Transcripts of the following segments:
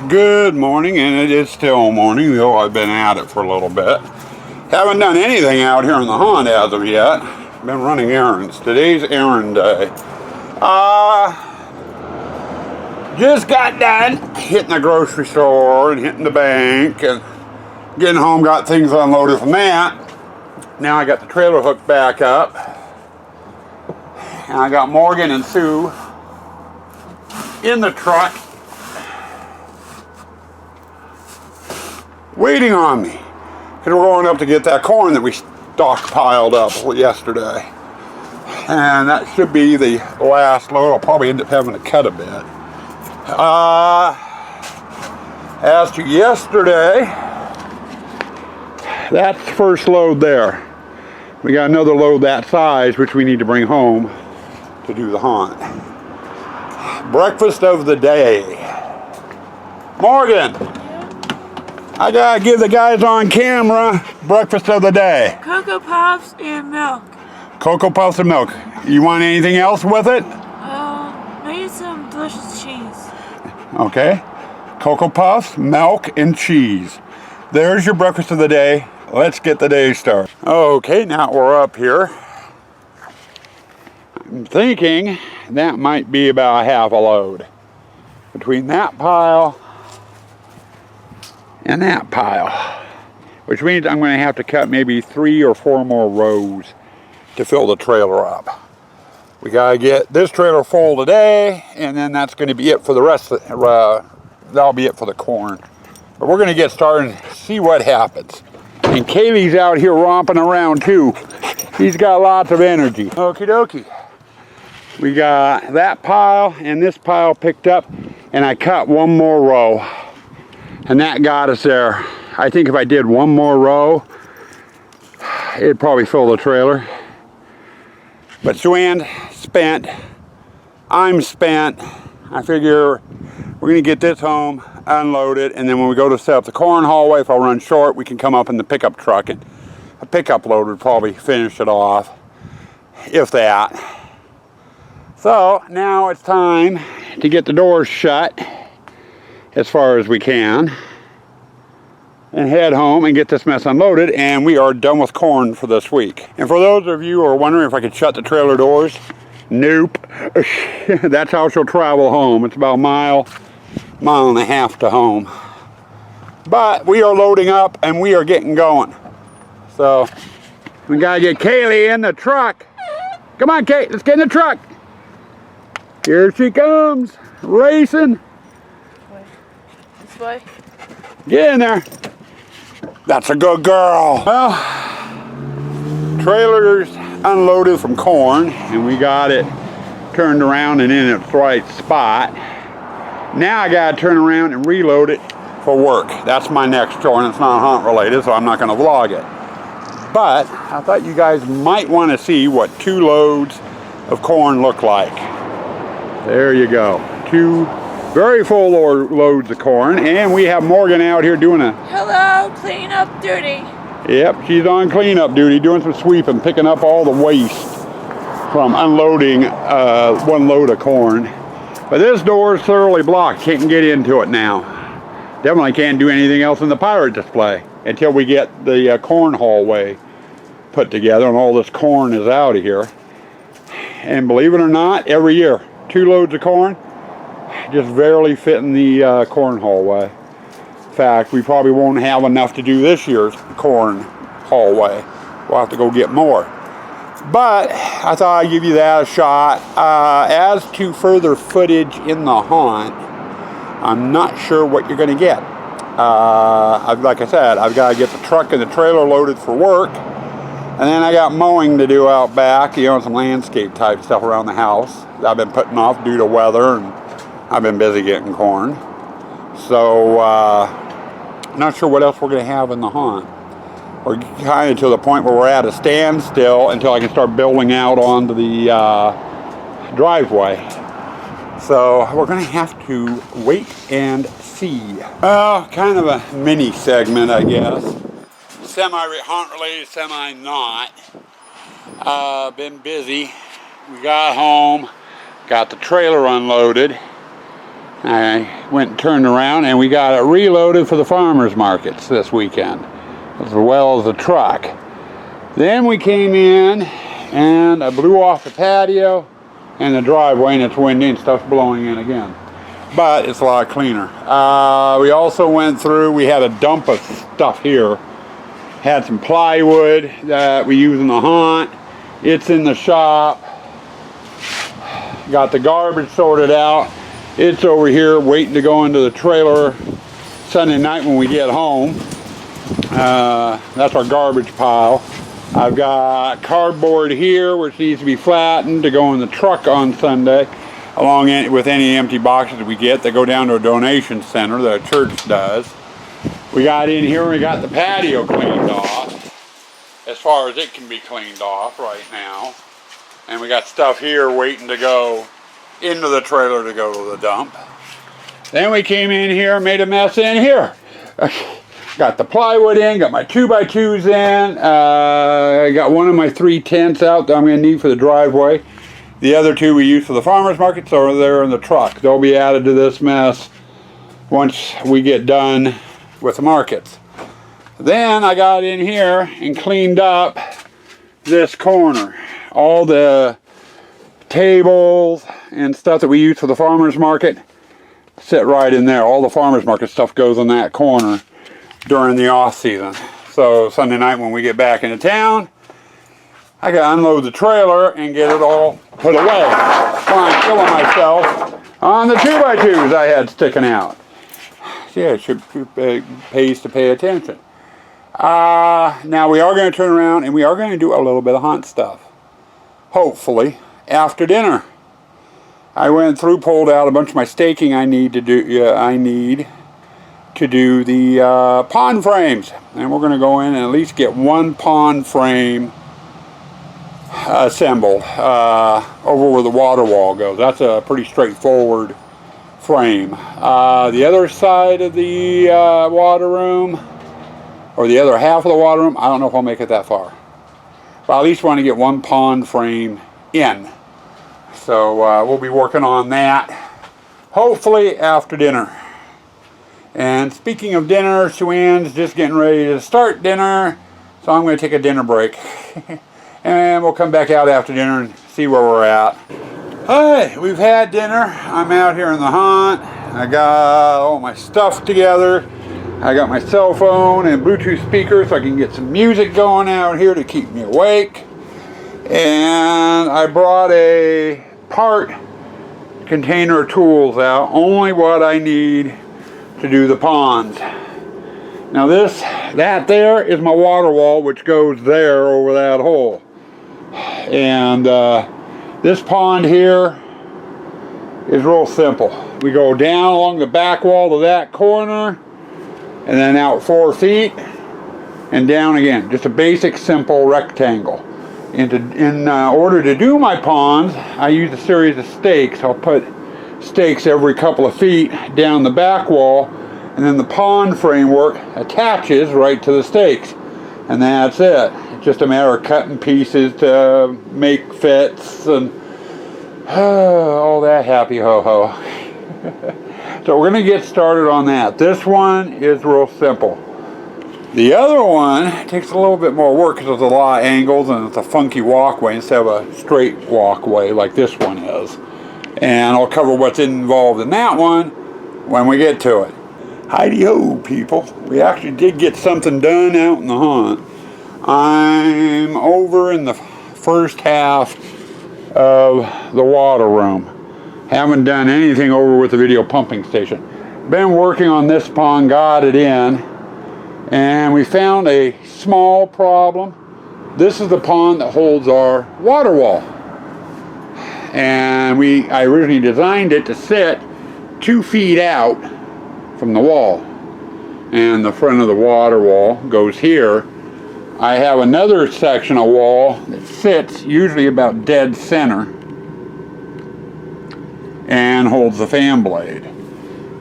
Good morning, and it is still morning, though I've been at it for a little bit. Haven't done anything out here in the hunt as of yet. Been running errands. Today's errand day. Just got done hitting the grocery store and hitting the bank and getting home, got things unloaded from that. Now I got the trailer hooked back up. And I got Morgan and Sue in the truck waiting on me. Because we're going up to get that corn that we stockpiled up yesterday. And that should be the last load. I'll probably end up having to cut a bit. As to yesterday, that's the first load there. We got another load that size, which we need to bring home to do the hunt. Breakfast of the day. Morgan, I gotta give the guys on camera breakfast of the day. Cocoa Puffs and milk. Cocoa Puffs and milk. You want anything else with it? Maybe some delicious cheese. Okay. Cocoa Puffs, milk, and cheese. There's your breakfast of the day. Let's get the day started. Okay, now we're up here. I'm thinking that might be about half a load. Between that pile and that pile. Which means I'm going to have to cut maybe 3 or 4 more rows to fill the trailer up. We got to get this trailer full today, and then that's going to be it for the rest of that'll be it for the corn. But we're going to get started and see what happens. And Kaylee's out here romping around too. He's got lots of energy. Okie dokie. We got that pile and this pile picked up, and I cut 1 more row. And that got us there. I think if I did 1 more row, it'd probably fill the trailer. But Sue-Ann spent. I'm spent. I figure we're going to get this home, unload it, and then when we go to set up the corn haulway, if I run short, we can come up in the pickup truck, and a pickup load would probably finish it off, if that. So now it's time to get the doors shut as far as we can and head home and get this mess unloaded, and we are done with corn for this week. And for those of you who are wondering if I could shut the trailer doors, nope. That's how she'll travel home. It's about a mile and a half to home. But we are loading up and we are getting going. So we gotta get Kaylee in the truck. Come on, Kate, let's get in the truck. Here she comes, racing. This way. Get in there. That's a good girl. Well, trailer's unloaded from corn, and we got it turned around and in its right spot. Now I gotta turn around and reload it for work. That's my next chore, and it's not hunt related, so I'm not gonna vlog it. But I thought you guys might want to see what 2 loads of corn look like. There you go. 2 very full loads of corn, and we have Morgan out here doing a... Hello, cleanup duty. Yep, she's on cleanup duty, doing some sweeping, picking up all the waste from unloading 1 load of corn. But this door is thoroughly blocked, can't get into it now. Definitely can't do anything else in the pirate display until we get the corn haulway put together and all this corn is out of here. And believe it or not, every year, 2 loads of corn just barely fit in the corn haulway. In fact, we probably won't have enough to do this year's corn haulway. We'll have to go get more. But I thought I'd give you that a shot. As to further footage in the hunt, I'm not sure what you're going to get. Like I said, I've got to get the truck and the trailer loaded for work. And then I got mowing to do out back, some landscape type stuff around the house that I've been putting off due to weather, and I've been busy getting corn. So, not sure what else we're going to have in the hunt. We're kind of to the point where we're at a standstill until I can start building out onto the driveway. So, we're going to have to wait and see. Well, kind of a mini segment, I guess. Semi-hunt related, semi-not. Been busy. We got home, got the trailer unloaded, I went and turned around, and we got it reloaded for the farmers markets this weekend, as well as the truck. Then we came in, and I blew off the patio and the driveway, and it's windy and stuff's blowing in again. But it's a lot cleaner. We also went through, we had a dump of stuff here. Had some plywood that we use in the haunt. It's in the shop. Got the garbage sorted out. It's over here waiting to go into the trailer Sunday night when we get home. That's our garbage pile. I've got cardboard here which needs to be flattened to go in the truck on Sunday, along with any empty boxes we get that go down to a donation center that a church does. We got in here and we got the patio cleaned off, as far as it can be cleaned off right now. And we got stuff here waiting to go into the trailer to go to the dump. Then we came in here and made a mess in here. Got the plywood in, got my 2x2s in. I got one of my 3 tents out that I'm going to need for the driveway. The other 2 we use for the farmers market, so they're in the truck. They'll be added to this mess once we get done with the markets. Then I got in here and cleaned up this corner. All the tables and stuff that we use for the farmers market sit right in there. All the farmers market stuff goes in that corner during the off season. So Sunday night when we get back into town, I gotta unload the trailer and get it all put away. I'm killing myself on the 2x2s I had sticking out. Yeah, it should pays to pay attention. Now we are going to turn around and we are going to do a little bit of haunt stuff. Hopefully after dinner. I went through, pulled out a bunch of my staking I need to do. I need to do the pond frames, and we're going to go in and at least get one pond frame assembled over where the water wall goes. That's a pretty straightforward frame. The other side of the water room, or the other half of the water room, I don't know if I'll make it that far, but I at least want to get one pond frame in. So we'll be working on that hopefully after dinner. And speaking of dinner, Sue-Ann's just getting ready to start dinner, so I'm going to take a dinner break. And we'll come back out after dinner and see where we're at. Hi, we've had dinner. I'm out here in the haunt. I got all my stuff together. I got my cell phone and Bluetooth speaker so I can get some music going out here to keep me awake. And I brought a part container of tools out, only what I need to do the ponds. Now that there is my water wall, which goes there over that hole. And this pond here is real simple. We go down along the back wall to that corner, and then out 4 feet, and down again. Just a basic, simple rectangle. In order to do my ponds, I use a series of stakes. I'll put stakes every couple of feet down the back wall, and then the pond framework attaches right to the stakes. And that's it. It's just a matter of cutting pieces to make fits and all that happy ho-ho. So we're going to get started on that. This one is real simple. The other one takes a little bit more work because there's a lot of angles and it's a funky walkway instead of a straight walkway like this one is. And I'll cover what's involved in that one when we get to it. Heidi-ho, people. We actually did get something done out in the haunt. I'm over in the first half of the water room. Haven't done anything over with the video pumping station. Been working on this pond, got it in, and we found a small problem. This is the pond that holds our water wall. And I originally designed it to sit 2 feet out from the wall. And the front of the water wall goes here. I have another section of wall that sits usually about dead center and holds the fan blade.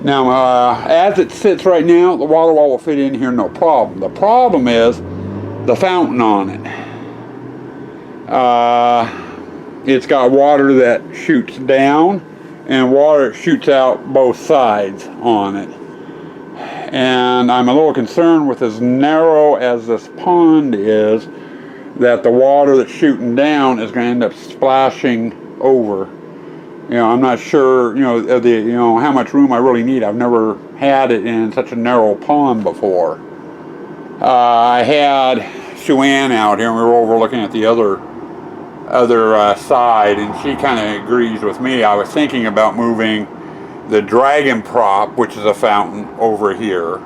Now, as it sits right now, the water wall will fit in here no problem. The problem is the fountain on it. It's got water that shoots down and water shoots out both sides on it. And I'm a little concerned with as narrow as this pond is, that the water that's shooting down is going to end up splashing over. You know, I'm not sure, how much room I really need. I've never had it in such a narrow pond before. I had Sue Ann out here, and we were overlooking at the other side, and she kind of agrees with me. I was thinking about moving the dragon prop, which is a fountain, over here,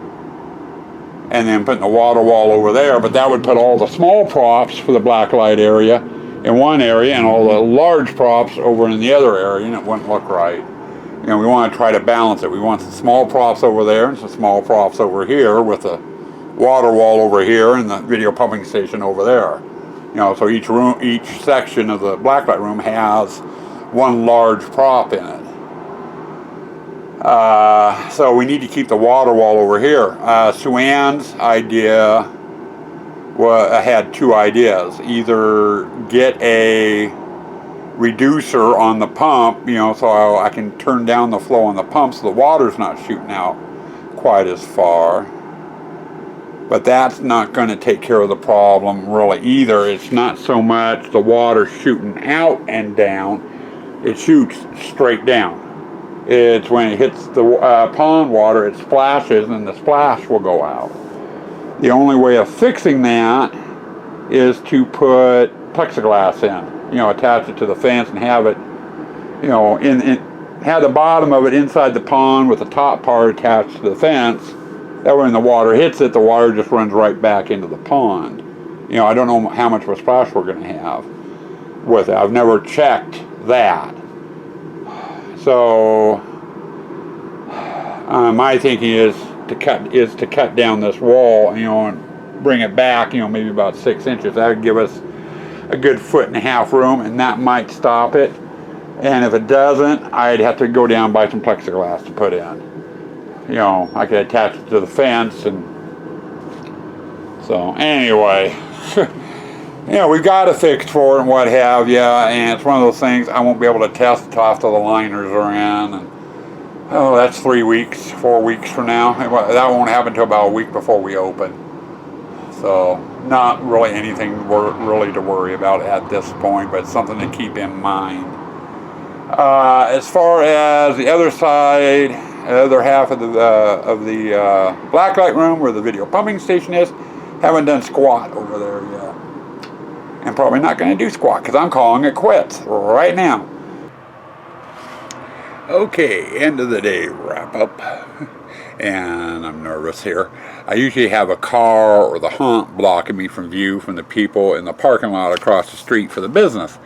and then putting the water wall over there, but that would put all the small props for the blacklight area in one area and all the large props over in the other area, and it wouldn't look right. You know, we want to try to balance it. We want some small props over there and some small props over here, with the water wall over here and the video pumping station over there. You know, so each section of the blacklight room has one large prop in it. So we need to keep the water wall over here. Sue Ann's idea had two ideas. Either get a reducer on the pump, so I can turn down the flow on the pump so the water's not shooting out quite as far. But that's not going to take care of the problem really either. It's not so much the water shooting out and down, it shoots straight down. It's when it hits the pond water, it splashes, and the splash will go out. The only way of fixing that is to put plexiglass in. Attach it to the fence and have it, have the bottom of it inside the pond with the top part attached to the fence. That way when the water hits it, the water just runs right back into the pond. I don't know how much of a splash we're going to have with it. I've never checked that. So my thinking is to cut down this wall, and bring it back, maybe about 6 inches. That would give us a good 1.5 foot room, and that might stop it. And if it doesn't, I'd have to go down and buy some plexiglass to put in. I could attach it to the fence, and so anyway. We've got it fixed for it and what have you, and it's one of those things I won't be able to test until after the liners are in, and that's 4 weeks from now. That won't happen until about a week before we open. So not really anything really to worry about at this point, but something to keep in mind. As far as the other side, the other half of the blacklight room where the video pumping station is, haven't done squat over there yet. And probably not going to do squat because I'm calling it quits right now. Okay, end of the day wrap up. And I'm nervous here. I usually have a car or the haunt blocking me from view from the people in the parking lot across the street for the business.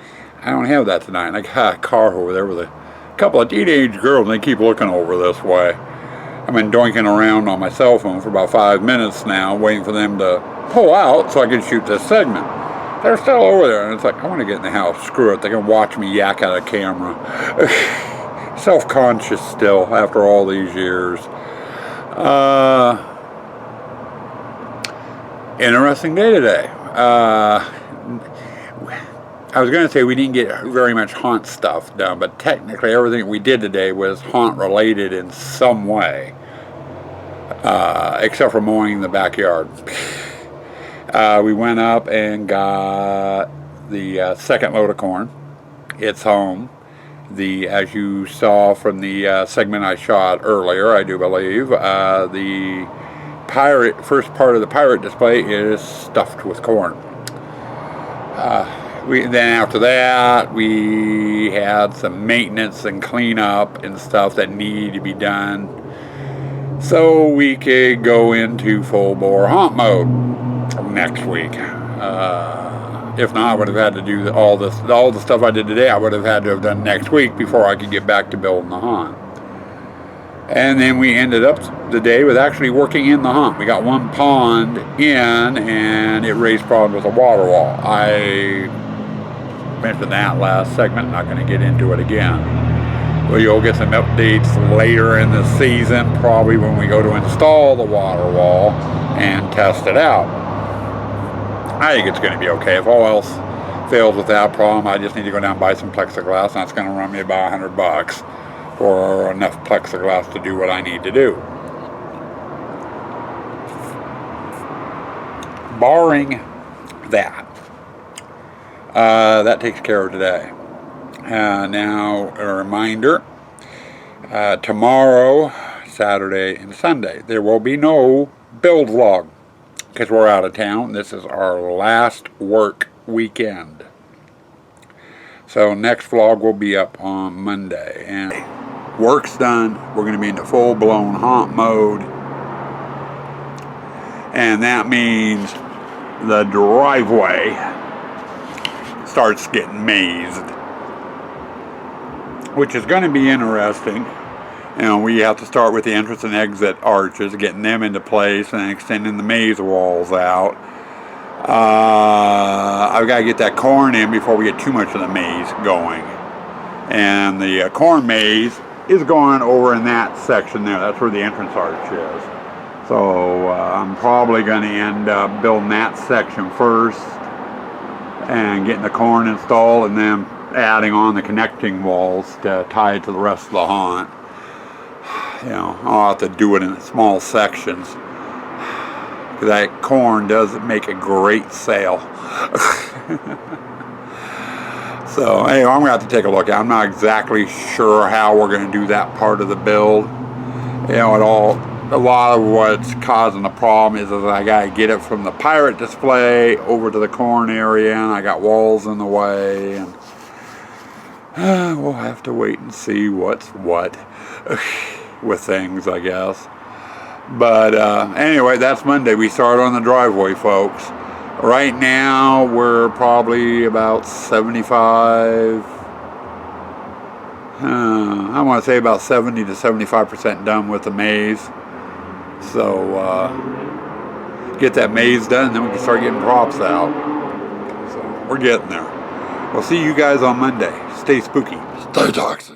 I don't have that tonight. I got a car over there with a couple of teenage girls, and they keep looking over this way. I've been doinking around on my cell phone for about 5 minutes now, waiting for them to pull out so I can shoot this segment. They're still over there, and it's like, I want to get in the house. Screw it. They can watch me yak at a camera. Self-conscious still after all these years. Interesting day today. I was going to say we didn't get very much haunt stuff done, but technically everything we did today was haunt related in some way, except for mowing the backyard. We went up and got the second load of corn. It's home. As you saw from the segment I shot earlier, I do believe, the first part of the pirate display is stuffed with corn. Then after that, we had some maintenance and cleanup and stuff that needed to be done, so we could go into full bore haunt mode next week. If not, I would have had to do all the stuff I did today. I would have had to have done next week before I could get back to building the haunt. And then we ended up the day with actually working in the haunt. We got one pond in, and it raised problems with the water wall. I mentioned that last segment. I'm not going to get into it again. Well, you'll get some updates later in the season, probably when we go to install the water wall and test it out. I think it's going to be okay. If all else fails with that problem, I just need to go down and buy some plexiglass, and that's going to run me about $100. or enough plexiglass to do what I need to do. Barring that, that takes care of today. Now, a reminder, tomorrow, Saturday and Sunday, there will be no build vlog because we're out of town. This is our last work weekend. So next vlog will be up on Monday. And work's done. We're going to be in the full-blown haunt mode. And that means the driveway starts getting mazed, which is going to be interesting. You know, we have to start with the entrance and exit arches, getting them into place and extending the maze walls out. I've got to get that corn in before we get too much of the maze going. And the corn maze is going over in that section there. That's where the entrance arch is. So I'm probably going to end up building that section first and getting the corn installed, and then adding on the connecting walls to tie it to the rest of the haunt. You know, I'll have to do it in small sections, because that corn does make a great sail. So anyway, I'm going to have to take a look. I'm not exactly sure how we're going to do that part of the build. You know, a lot of what's causing the problem is I got to get it from the pirate display over to the corn area, and I got walls in the way, and we'll have to wait and see what's what with things, I guess. But anyway, that's Monday. We start on the driveway, folks. Right now, we're probably about 75, I want to say about 70 to 75% done with the maze. So, get that maze done, and then we can start getting props out. So, we're getting there. We'll see you guys on Monday. Stay spooky. Stay toxic.